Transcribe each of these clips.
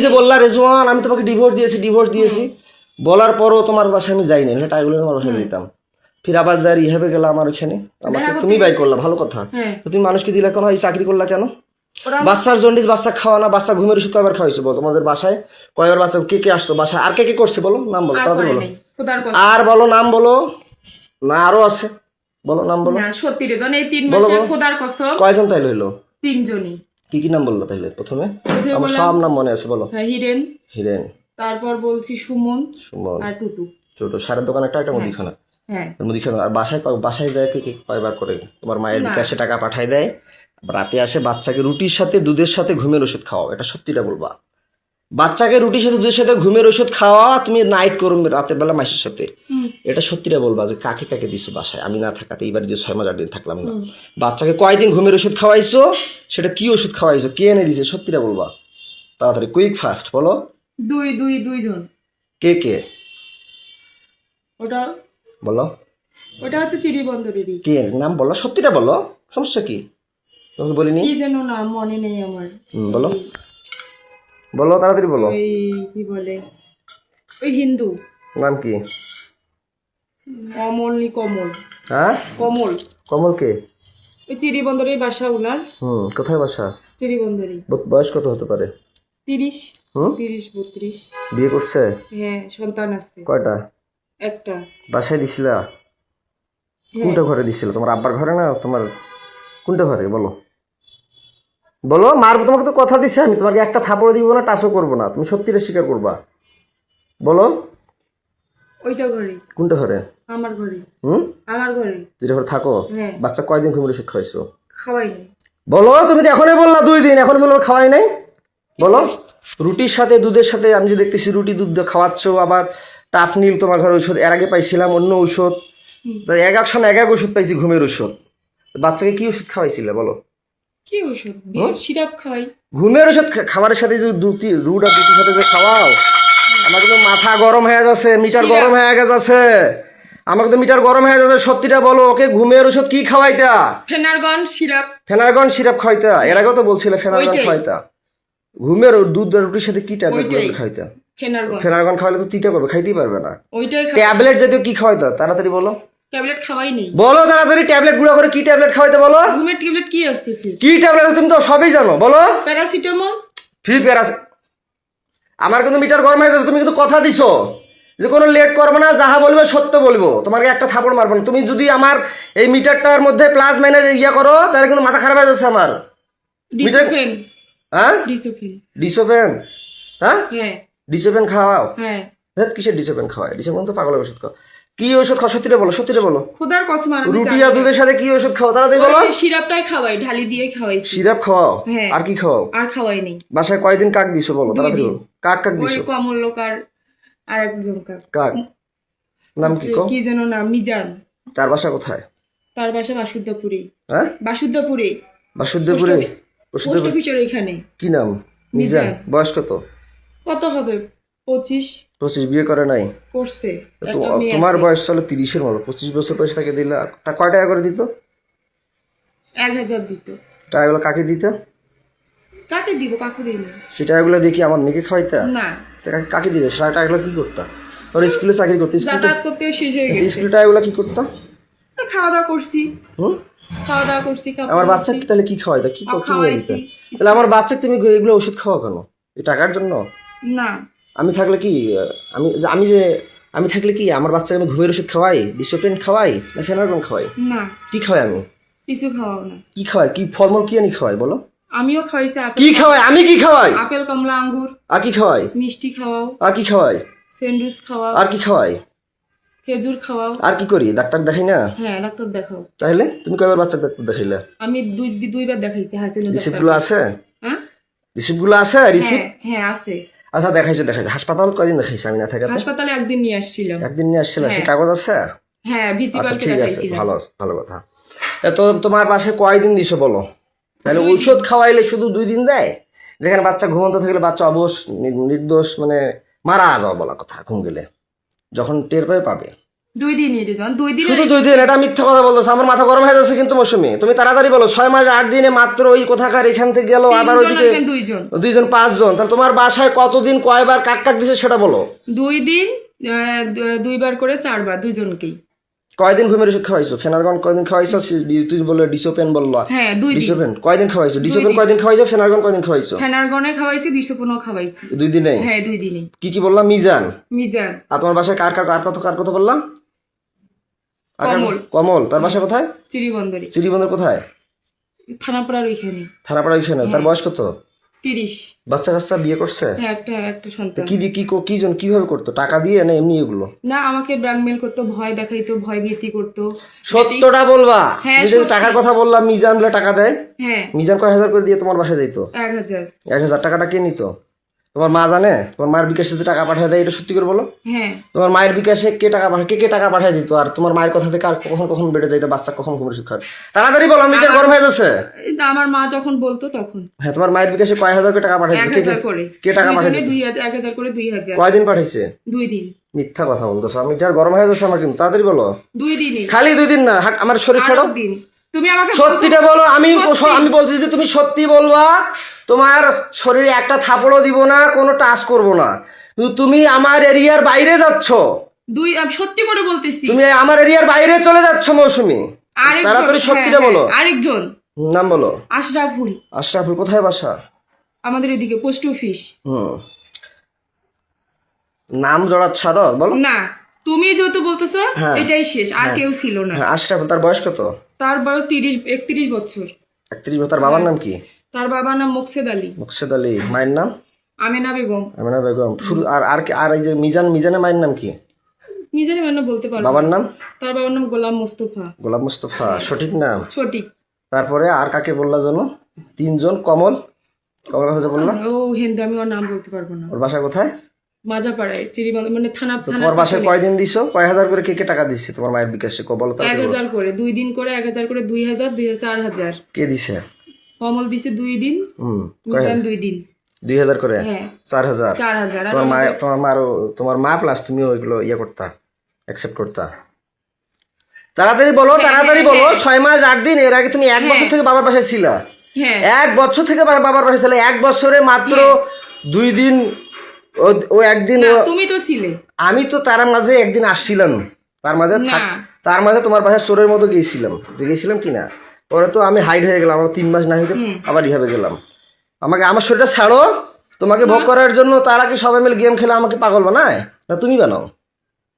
যে বললা রেজওয়ান আমি তোমাকে ডিভোর্স দিয়েছি বলার পরও তোমার বাসায় আমি যাই না, টাকাগুলো তোমার বাসায় যেতাম, ফির আবার যাই রিহাবে গেলাম আমার ওখানে, আমাকে তুমি বাই করলা, ভালো কথা। তো তুমি মানুষকে দিলা কেন, এই চাকরি করলা কেন? বাচ্চার জন্ডিস, বাচ্চা খাওয়া না, বাচ্চা ঘুমের ওষুধ কয়বার খাওয়াইছো বলো? তোমাদের বাসায় কয়বার বাচ্চা, কে কে আসতো বাসায়, আর কে কে করছে বলো, নাম বলো তাড়াতাড়ি বলো, আর বলো নাম বলো, না আরো আছে বলো, নাম বলো। বলো কয়জন তাইলে হইলো? 3 জনই। কি কি নাম বললো তাইলে প্রথমে? আমার সব নাম মনে আছে, বলো। হিরেন, তারপর বলছি সুমন আর টুটু। ছোট সারের দোকান একটা মুদিখানা, মুদিখানা। আর বাসায় যায় কি কয়বার করে তোমার মায়ের ক্যাশে টাকা পাঠায় দেয়, রাতে আসে বাচ্চাকে রুটির সাথে দুধের সাথে ঘুমের ওষুধ খাওয়াও, এটা সত্যিটা বলবা। বাচ্চাকে রুটির সাথে দুধের সাথে ঘুমের ওষুধ খাওয়া, তুমি নাইট করো রাতের বেলা মাসের সাথে, এটা সত্যিটা বলবা যে কাকে কাকে দিছো বাসায়, আমি না থাকাতে এইবার যে 6 মাস 8 দিন থাকলাম না, বাচ্চাকে কয়দিন ঘুমের ওষুধ খাওয়াইছো, সেটা কি ওষুধ খাওয়াইছো, কে এনে দিছে, সত্যিটা বলবা তাড়াতাড়ি, কুইক ফাস্ট বলো। 2 জন। কে কে? ওটা বলো, ওটা হচ্ছে চিড়িবন্দরেরই। কে নাম বলো, সত্যিটা বলো, সমস্যা কি? তোমাকে বলিনি কি যেন নাম মনে নেই আমার। বলো বলো তাড়াতাড়ি বলো। ওই কি বলে, ওই হিন্দু নাম কি? কমল। হ্যাঁ কমল। কমল কে? ওই চিড়িবন্দরের বাসা উনার। কোথায় বাসা? চিড়িবন্দরই। বয়স কত হতে পারে? 30 32। বিয়ে করছে? হ্যাঁ, সন্তান আছে। কয়টা? একটা। বাসায় দিছিলা? কোনটা ঘরে দিছিল? তোমার আব্বার ঘরে না তোমার কোনটা ঘরে বলো? বলো, মারবো তোমাকে, তো কথা দিছে আমি, তোমাকে একটা থাপড় দিব না, টাচও করবো না, তুমি সত্যিটা স্বীকার করবা, বলো। ওইটা ঘরে। কোনটা ঘরে? আমার ঘরে। আমার ঘরে যেটা ঘরে থাকো। বাচ্চা কয়দিন ঘুমের ওষুধ খাওয়াইছো? খাওয়াইনি। বলো, তুমি তো এখনই বললা 2 দিন, এখন বলো খাওয়াই নাই, বলো। রুটির সাথে দুধের সাথে, আমি যে দেখতেছি রুটি দুধ খাওয়াচ্ছ, আবার টাফনিল তোমার ঘরে ঔষধ, এর আগে পাইছিলাম অন্য ঔষধ, এক এক সময় এক এক ওষুধ পাইছি ঘুমের ওষুধ, বাচ্চাকে কি ওষুধ খাওয়াইছিলে বলো? কি ওষুধ? সিরাপ খাওয়াই। ঘুমের ওষুধ খাবারের সাথে যে রুট আর দুটির সাথে যে খাওয়াও, আমার তো মাথা গরম হয়ে যাচ্ছে, মিটার গরম হয়ে গেছে, আমাকে তো মিটার গরম হয়ে যাচ্ছে, সত্যিটা বলো। ওকে ঘুমের ওষুধ কি খাওয়াইতা? ফেনারগন সিরাপ খাওয়াইতা, এর আগেও তো বলছিলে ফেনারগন খাওয়াইতা। ঘুমের দুধ আর রুটির সাথে কি ট্যাবলেট খাওয়াইতা? ফেনারগন খাওয়ালে তো তিতে পারবে, খাইতেই পারবে না। ট্যাবলেট জাতীয় কি খাওয়াইতা, তাড়াতাড়ি বলো। ট্যাবলেট খাওয়াইনি। বলো তাড়াতাড়ি, ট্যাবলেট গুঁড়া করে কি ট্যাবলেট খাওয়াইতে বলো? ঘুমের ট্যাবলেট কি আছে? কি ট্যাবলেট আছে তুমি তো সবই জানো, বলো। প্যারাসিটামল। আমার কিন্তু মিটার গরম হয়ে যাচ্ছে, তুমি কিন্তু কথা দিছো যে কোনো লেট করবো না, যাহা বলবে সত্য বলবো, তোমাকে একটা থাপড় মারবো না। তুমি যদি আমার এই মিটারটার মধ্যে প্লাস মাইনাস ইয়া করো, তাহলে কিন্তু মাথা খারাপ হয়ে যাচ্ছে আমার। হ্যাঁ ডিসোফেন, ডিসোফেন খাওয়াও? কিসের ডিসোফেন খাওয়ায়? ডিসোফেন তো পাগলের ওষুধ খাও। কি ওষুধ খাও সত্যিটা বলো, সত্যিটা বলো। খোদার কসম, রুটি আর দুধের সাথে কি ওষুধ খাও, তাড়াতাড়ি বলো। সিরাপটাই খাওয়াই, ঢালি দিয়ে খাওয়াই। সিরাপ খাওয়াও? আর কি খাওয়াও? আর খাওয়াই নেই। বাসায় কয়দিন কাক দিছো বলো, তাড়াতাড়ি বলো। কাক দিছো? কমল লোক আর একজন কাক নাম কি যেন নাম, মিজান। তার বাসা কোথায়? তার বাসা বাসুদেবপুরে। বাসুদেবপুরে পোস্ট অফিসের এখানে। কি নাম? মিজান। বয়স কত? কত হবে? 25। বিয়ে করে নাই? করছে। তোমার বয়স চলো 30-এর মতো, 25 বছর বয়স তাকে দিলে কয় টাকা করে দিত? 1000 দিত। টাকাগুলো কাকে দিত? কাকে দিব, কাকু দিই না। সে টাকাগুলো দেখি আমার মেয়েকে খাওয়াইতা? না। কাকে দিত? সে টাকাগুলো কি করতা? ওর স্কুলে চাকরি করতে, স্কুলে টাকাগুলো কি করতা? খাওয়া দাওয়া করছি। আমার বাচ্চা তাহলে কি খাওয়াইতা, কি নিয়ে দিতা? তাহলে আমার বাচ্চাকে তুমি এগুলো ওষুধ খাওয়া কেন? এই টাকার জন্য? না। আমি থাকলে কি আমি থাকলে কি আমার বাচ্চাকে আমি ঘুমের ওষুধ খাওয়াই, ডিসোফেন খাওয়াই, না ফেনারগন খাওয়াই? না। কি খাওয়াই আমি? কিছু খাওয়াও না। কি খাওয়াই? কি ফলমূল কি আনি খাওয়াই বলো? আমিও খাওয়াইছি। কি খাওয়াই? আমি কি খাওয়াই? আপেল, কমলা, আঙ্গুর। আর কি খাওয়াই? মিষ্টি খাওয়াও। আর কি খাওয়াই? স্যান্ডউইচ খাওয়াও। আর কি খাওয়াই? খেজুর খাওয়াও। আর কি করি? ডাক্তার দেখাই না? হ্যাঁ, ডাক্তার দেখাও। তাহলে তুমি কয়বার বাচ্চাকে ডাক্তার দেখাইলে? আমি দুইবার দেখাইছি। রিসিপ্টগুলো আছে? রিসিপ্টগুলো আছে? রিসিপ্ট? হ্যাঁ আছে। আচ্ছা দেখাইছো। হাসপাতাল কয়দিন দেখাইছো আমি না থাকাতে? হাসপাতালে একদিন নিয়ে আসছিলাম। একদিন নিয়ে আসছিল, সে কাগজ আছে? হ্যাঁ, আচ্ছা ঠিক আছে, ভালো কথা। তো তোমার পাশে কয়দিন দিছো বলো? তাহলে ঔষধ খাওয়াইলে শুধু 2 দিন দেয়, যেখানে বাচ্চা ঘুমন্ত থাকলে বাচ্চা অবশ নির্দোষ মানে মারা যাওয়া বলা কথা, ঘুম গেলে যখন টের পাবে। 2 দিনই রে জন, 2 দিন। শুধু 2 দিন? এটা মিথ্যা কথা বলতেছো, আমার মাথা গরম হয়ে যাচ্ছে কিন্তু মৌসুমী। তুমি তাড়াতাড়ি বলো, 6 মাস 8 দিনে মাত্র ওই কোথাকার এখান থেকে গেল, আবার ওইদিকে 2 জন 5 জন, তাহলে তোমার বাসায় কতদিন কয়বার কাক কাক দিছে সেটা বলো। 2 দিন, 2 বার করে 4 বার, দুজনকেই। কয়দিন ঘুমের ওষুধ খাওয়াইছো? ফেনারগন কয়দিন খাওয়াইছো? তুই বলে ডিসোপেন বললা। হ্যাঁ 2 দিন। ডিসোপেন কয়দিন খাওয়াইছো? ডিসোপেন কয়দিন খাওয়াইছো? ফেনারগন কয়দিন খাওয়াইছো? ফেনারগনে খাওয়াইছি, ডিসোপনও খাওয়াইছি। 2 দিনে? হ্যাঁ 2 দিনে। কি কি বললাম? মিজান। মিজান। আর তোমার বাসায় কার কথা বললাম? কমল। কমল। তার বাসা কোথায়? চিরিবন্দরে। চিরিবন্দর কোথায়? থানাপাড়ার ওইখানে। থানাপাড়া ওইখানে। তার বয়স কত? 30। বাচ্চা কাচ্চা বিয়ে করছে? হ্যাঁ একটা সন্তান। কি জন কিভাবে করতো? টাকা দিয়ে না এমনি এগুলো? না, আমাকে ব্ল্যাকমেল করতো, ভয় দেখাইতো, ভয় ভীতি করতো। সত্যটা বলবা। হ্যাঁ, যে টাকার কথা বললাম, মিজান বলে টাকা দেয়। হ্যাঁ। মিজান কয় হাজার করে দিয়ে তোমার বাসায় যাইতো? 1000। 1000 টাকাটা কে নিত? তোমার মা জানে? তোমার মায়ের বিকাশে যে টাকা পাঠিয়ে দেয়, এটা সত্যি করে বলো। হ্যাঁ। তোমার মায়ের বিকাশে কে টাকা পাঠিয়ে দিত? আর তোমার মায়ের কথা থেকে আর কখন বেড়ে যাইতো? বাচ্চা কখন ঘুমের ওষুধ খায়? তাড়াতাড়ি বলো, আমি এটা গরম হয়ে যাচ্ছে। আমার মা যখন বলতো তখন। হ্যাঁ, তোমার মায়ের বিকাশে কয় হাজার করে টাকা পাঠিয়ে দিত? 1000 করে। কে টাকা পাঠিয়ে দিত? 1000 করে 2000। কয়দিন পাঠিয়েছে? 2 দিন। মিথ্যা কথা বলতেছো, আমি এটা গরম হয়ে যাচ্ছে আমার কিন্তু। তাড়াতাড়ি বলো। 2 দিনই। খালি 2 দিন না, আমার শরীর ছাড়ো। দিন। তুমি আমাকে সত্যিটা বলো। আমি বলছি যে তুমি সত্যি বলবা। তোমার শরীরে একটা থাপড়ও দিব না, কোনো টাচ করব না। তুমি আমার এরিয়ার বাইরে যাচ্ছ। আমি সত্যি করে বলতেছি। তুমি আমার এরিয়ার বাইরে চলে যাচ্ছ মৌসুমী। তাড়াতাড়ি সত্যিটা বলো। আরেকজন নাম বলো। আশরাফুল। আশরাফুল কোথায় বাসা? আমাদের এদিকে পোস্ট অফিস। নাম জড়াচ্ছ আরো, বলো না। তুমি যেহেতু বলতেছো এটাই শেষ, আর কেউ ছিল না। আশরাফুল। তার বয়স কত? তার বয়স 31 বছর। 31 বছর। তার বাবার নাম কি? তার বাবার নাম মোকসেদ আলী। মোকসেদ আলী। মায়ের নাম? আমেনা বেগম। আমেনা বেগম। শুরু আর এই যে মিজানের মায়ের নাম কি? মিজানের মানে বলতে পারবো। বাবার নাম? তার বাবার নাম গোলাম মোস্তফা। গোলাম মোস্তফা সঠিক নাম? সঠিক। তারপরে আর কাকে বললা জানো? 3 জন। কমল কথা বললা? ও হিন্দু, আমি ওর নাম বলতে পারবো না। ওর বাসা কোথায়? মাজাপাড়ায়, চিরিবন্দ মানে থানা। তোমার বাসায় কয়দিন দিছো? কয় হাজার করে কে টাকা দিচ্ছে তোমার মায়ের বিকাশে? বলো তো। 1000 করে 2 দিন করে 1000 করে 2000 4000। কে দিছে? কমল দিছে 2 দিন। 2 দিন 2000 করে। হ্যাঁ 4000। 4000। তোমার মা প্লাস তুমি ওইগুলো করতা, অ্যাকসেপ্ট করতা। তাড়াতাড়ি বলো, তাড়াতাড়ি বলো। 6 মাস 8 দিন। এর আগে তুমি 1 বছর থেকে বাবার বাসায় ছিলা? হ্যাঁ 1 বছর থেকে বাবার বাসায় ছিলা। 1 বছরে মাত্র 2 দিন। ও একদিন। তুমি তো ছিলে। আমি তো তার মাঝে একদিন আসছিলাম। তার মাঝে তোমার বাসায় চোরের মতো গেছিলাম কিনা? পরে তো আমি হাইড হয়ে গেলাম। আমার 3 মাস না হইতে আবার রিহাবে গেলাম। আমার শরীরটা ছাড়ো। তোমাকে ভোগ করার জন্য তারা কি সবাই মিলে গেম খেলে আমাকে পাগল বানায়? না তুমি বানাও?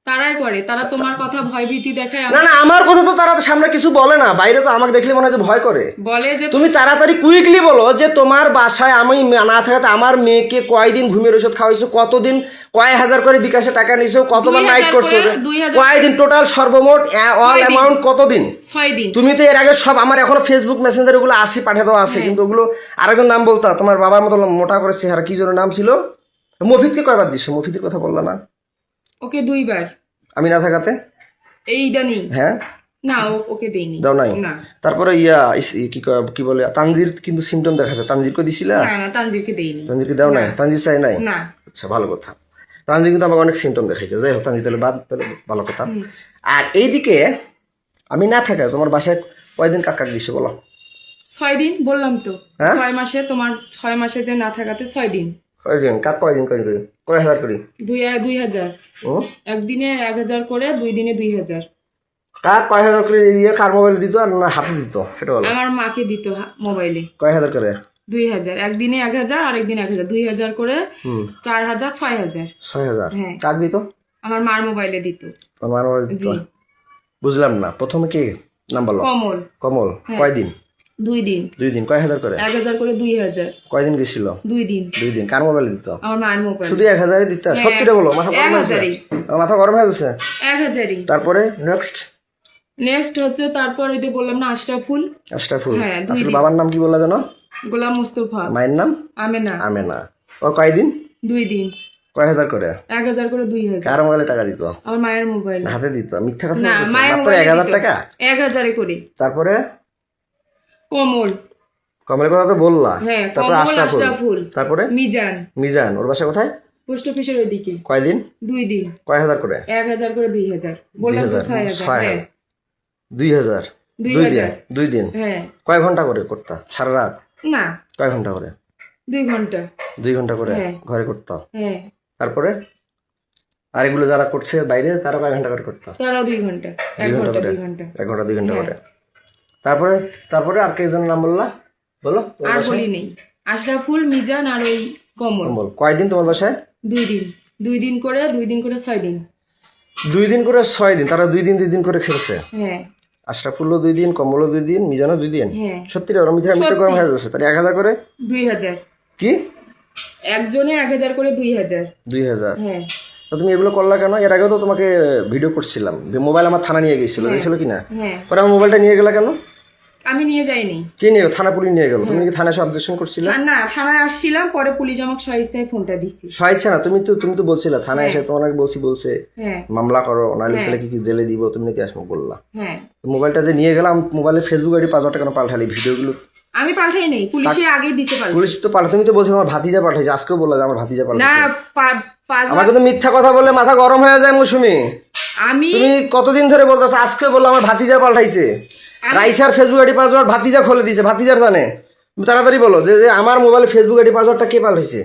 তারাই করে। তারা তোমার কথা ভয় ভীতি দেখায়। না, আমার কথা তো তারা সামনে কিছু বলে না। বাইরে তো আমাকে দেখলে মনে হয় যে ভয় করে। বলে যে তুমি তাড়াতাড়ি কুইকলি বলো যে তোমার বাসায় আমি না থাকাতে আমার মেয়েকে কয়দিন ঘুমের ওষুধ খাওয়াইছো, কতদিন, কয় হাজার করে বিকাশে টাকা নিছো, কতবার নাইট করছো, কয়দিন টোটাল সর্বমোট অল অ্যামাউন্ট কতদিন? 6 দিন। তুমি তো এর আগে সব আমার এখনো ফেসবুক মেসেঞ্জার ওগুলো পাঠিয়ে দেওয়া আছে, কিন্তু ওগুলো আরেকজন নাম বলতা। তোমার বাবার মতো মোটা করে চেহারা, কি জন্য নাম ছিল? মফিদকে কয়বার দিছো? মফিদের কথা বললা না? ওকে 2 বার। আমি না থাকাতে? এইটা নেই। হ্যাঁ না, ওকে দেইনি। দাও নাই? না। তারপরে কি বলে, তানজির কিন্তু সিমটম দেখাচ্ছে। তানজিরকে দিছিলা? না, তানজিরকে দেইনি। তানজিরকে দাও নাই? তানজির চাই নাই? না। আচ্ছা, ভালো কথা। তানজির কিন্তু আমাকে অনেক সিমটম দেখাইছে। যাই হোক, তানজির তাহলে ভালো কথা। আর এইদিকে আমি না থাকা তোমার বাসায় কয়দিন কাক দিছো বলো? 6 দিন বললাম তো। 6 মাসে তোমার 6 মাসে যে না থাকাতে 6 দিন। কয়দিন কাক? কয়দিন কয় হাজার করি? 2000। একদিনে 1000 করে, 2 দিনে 2000। কাক কয় হাজার করে কার মোবাইল দিত আর না হাতে দিত সেটা বলো? আমার মাকে দিত মোবাইলে। কয় হাজার করে? 2000। একদিনে 1000 আর একদিন 1000। 2000 করে 4000 6000। 6000। হ্যাঁ। কাক দিত? আমার মার মোবাইলে দিত। তোমার মার মোবাইলে দিত? বুঝলাম না। প্রথমে কে নাম বলো? কমল। কয়দিন? 2 দিন। 2 দিন। কয় হাজার করে? 1000 করে 2000। কয়দিন গেছিল? 2 দিন। 2 দিন। কার মোবাইলে দিত? আমার মার মোবাইল। শুধু 1000 দিত? সত্যিটা বলো। মাথা গরম হয়েছে? মাথা গরম হয়ে যাচ্ছে। 1000। তারপরে নেক্সট হচ্ছে তারপর ওই যে বললাম না আশরাফুল। আসলে বাবার নাম কি বললা জানো? গোলাম মোস্তফা। মায়ের নাম? আমেনা। ও কয়দিন? 2 দিন। কয় হাজার করে? 1000 করে 2000। কার মোবাইলে টাকা দিত? আমার মায়ের মোবাইল হাতে দিত? মিথ্যা কথা না, বলছো। মায়ের মাত্র মোবাইলে 1000 টাকা? 1000 করে। তারপরে কমলের কথা তো বললা। হ্যাঁ, তারপরে আশরাফুল। তারপরে মিজান। ওর বাসা কোথায়? পোস্ট অফিসের ওইদিকে। কয়দিন? 2 দিন। কয় হাজার করে? 1000 করে 2000 বললাম তো 6000। হ্যাঁ 2000 দুই দিন। হ্যাঁ কয় ঘন্টা করে করতা? সারা রাত? না কয় ঘন্টা করে? 2 ঘন্টা। 2 ঘন্টা করে হ্যাঁ। ঘরে করতা? হ্যাঁ তারপরে আর এগুলো যারা করছে বাইরে তারা কয় ঘন্টা করে করতা? তারাও 2 ঘন্টা। 1 2 ঘন্টা ঘন্টা করে 2 ঘন্টা। 1 ঘন্টা 2 ঘন্টা করে। তারপরে তারপরে আর কেজনের নাম বললা? বলো। আর বলি নেই, আশরাফুল, মিজান আর ওই কমল। বল কয়দিন তোমার বাসায়? 2 দিন। 2 দিন করে 6 দিন। 2 দিন করে 6 দিন, তারা 2 দিন করে খেলছে। হ্যাঁ আশরাফুল্লো 2 দিন, কমলও 2 দিন, মিজানও 2 দিন। হ্যাঁ সত্যি রে, ওরা মিথ্যা মিথ্যা গরম হয়ে যাচ্ছে। তাহলে 1000 করে 2000। কি? একজনে 1000 করে 2000। 2000। হ্যাঁ তো তুমি এগুলো করলা কেন? এর আগেও তো তোমাকে ভিডিও করছিলাম, মোবাইল আমার থানা নিয়ে গেছিল, গেছিল কি না? হ্যাঁ পরে আমার মোবাইলটা নিয়ে গেলা কেন? আমি নিয়ে যাইনি। কে নিয়ে? থানা পুলিশ নিয়ে গেল। তুমি কি থানায় অবজেকশন করছিলে? না থানায় আসছিলাম, পরে পুলিশ আমাকে সহিস্তায় ফোনটা দিছি। সহায়ছে না, তুমি তো বলছিলে থানায় এসে তোমার বলছে হ্যাঁ মামলা করো, নাহলে ছেলেকে কি জেলে দিব, তুমি নাকি আসবো বললা। হ্যাঁ মোবাইলটা যে নিয়ে গেলাম, মোবাইলে ফেসবুক আইডি 5000 টাকা পাল্টালি, ভিডিওগুলো আমি পাল্টাই নেই, পুলিশে আগেই দিছে পাল্টা। পুলিশ তো পাল্টা, তুমি তো বলছো আমার ভাতিজা পাঠাইছে, আজকেও বললা যে আমার ভাতিজা না পাঠাইছে। 5 আমাকে তো মিথ্যা কথা বললে মাথা গরম হয়ে যায় মৌসুমী। আমি তুমি কতদিন ধরে বলতেছো, আজকে বললো আমার ভাতিজা পাল্টাইছে। রাইসার ফেসবুক আইডি পাসওয়ার্ড ভাতিজা খুলে দিয়েছে, ভাতিজার জানে। তুমি তাড়াতাড়ি বলো যে আমার মোবাইলে ফেসবুক আইডি পাসওয়ার্ডটা কে পাল্টাইছে।